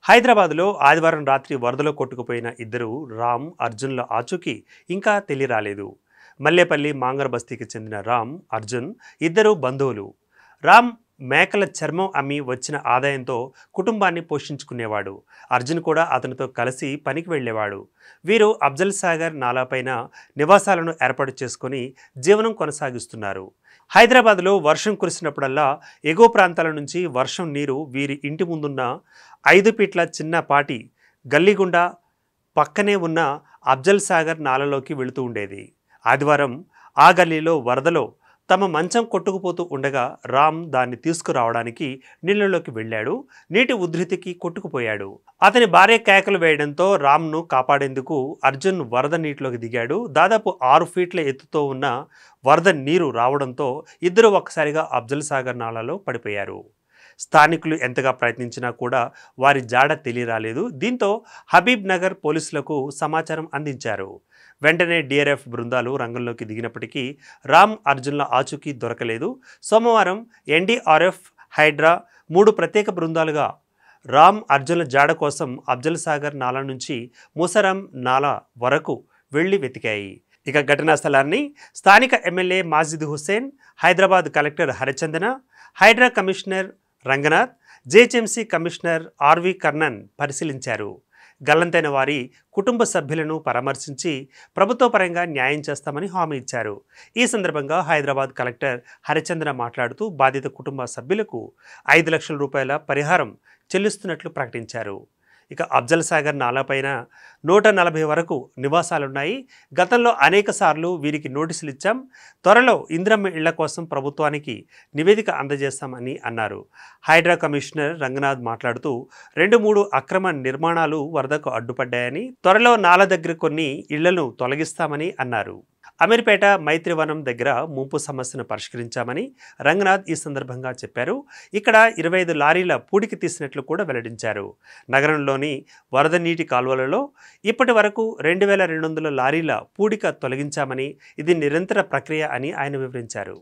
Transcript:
హైదరాబాద్లో ఆదివారం రాత్రి వరదలో కొట్టుకుపోయిన ఇద్దరు రామ్, అర్జున్ల ఆచూకీ ఇంకా తెలియరాలేదు. మల్లేపల్లి మాంగర్ బస్తీకి చెందిన రామ్, అర్జున్ ఇద్దరు బంధువులు. రామ్ మేకల చర్మం అమ్మి వచ్చిన ఆదాయంతో కుటుంబాన్ని పోషించుకునేవాడు. అర్జున్ కూడా అతనితో కలిసి పనికి వెళ్ళేవాడు. వీరు అఫ్జల్ సాగర్ నాలాపైన నివాసాలను ఏర్పాటు చేసుకుని జీవనం కొనసాగిస్తున్నారు. హైదరాబాద్లో వర్షం కురిసినప్పుడల్లా ఎగువ ప్రాంతాల నుంచి వర్షం నీరు వీరి ఇంటి ముందున్న 5 ఫీట్ల చిన్నపాటి గల్లీ గుండా పక్కనే ఉన్న అఫ్జల్ సాగర్ నాలలోకి వెళుతూ ఉండేది. ఆదివారం ఆ గల్లీలో వరదలో తమ మంచం కొట్టుకుపోతూ ఉండగా రామ్ దాన్ని తీసుకురావడానికి నీళ్లలోకి వెళ్ళాడు. నీటి ఉధృతికి కొట్టుకుపోయాడు. అతని భార్య కేకలు వేయడంతో రామ్ను కాపాడేందుకు అర్జున్ వరద నీటిలోకి దిగాడు. దాదాపు 6 ఫీట్ల ఎత్తుతో ఉన్న వరద నీరు రావడంతో ఇద్దరు ఒక్కసారిగా అఫ్జల్ సాగర్ నాలాలో పడిపోయారు. స్థానికులు ఎంతగా ప్రయత్నించినా కూడా వారి జాడ తెలియరాలేదు. దీంతో హబీబ్ నగర్ పోలీసులకు సమాచారం అందించారు. వెంటనే డిఆర్ఎఫ్ బృందాలు రంగంలోకి దిగినప్పటికీ రామ్, అర్జున్ల ఆచూకీ దొరకలేదు. సోమవారం ఎన్డీఆర్ఎఫ్, హైడ్రా 3 ప్రత్యేక బృందాలుగా రామ్, అర్జున్ల జాడ కోసం అఫ్జల్ సాగర్ నాలా నుంచి మూసరాం నాలా వరకు వెళ్లి వెతికాయి. ఇక ఘటనా స్థలాన్ని స్థానిక MLA Majid Hussain, Hyderabad collector Harichandana, Hydraa commissioner Ranganath, GHMC commissioner RV Karnan పరిశీలించారు. గల్లంతైన వారి కుటుంబ సభ్యులను పరామర్శించి ప్రభుత్వ పరంగా న్యాయం చేస్తామని హామీ ఇచ్చారు. ఈ సందర్భంగా హైదరాబాద్ కలెక్టర్ హరిచందన మాట్లాడుతూ బాధిత కుటుంబ సభ్యులకు 5 లక్షల రూపాయల పరిహారం చెల్లిస్తున్నట్లు ప్రకటించారు. ఇక అఫ్జల్ సాగర్ నాలాపైన 140 వరకు నివాసాలున్నాయి. గతంలో అనేక సార్లు వీరికి నోటీసులు ఇచ్చాం. త్వరలో ఇందిరమ్మ ఇళ్ల కోసం ప్రభుత్వానికి నివేదిక అందజేస్తామని అన్నారు. హైడ్రా కమిషనర్ రంగనాథ్ మాట్లాడుతూ 2-3 అక్రమ నిర్మాణాలు వరదకు అడ్డుపడ్డాయని, త్వరలో నాల దగ్గర కొన్ని ఇళ్లను తొలగిస్తామని అన్నారు. అమీర్పేట మైత్రివనం దగ్గర ముంపు సమస్యను పరిష్కరించామని రంగనాథ్ ఈ సందర్భంగా చెప్పారు. ఇక్కడ 25 లారీల పూడికి తీసినట్లు కూడా వెల్లడించారు. నగరంలోని వరద నీటి కాలువలలో ఇప్పటి వరకు 2200 లారీల పూడిక తొలగించామని, ఇది నిరంతర ప్రక్రియ అని ఆయన వివరించారు.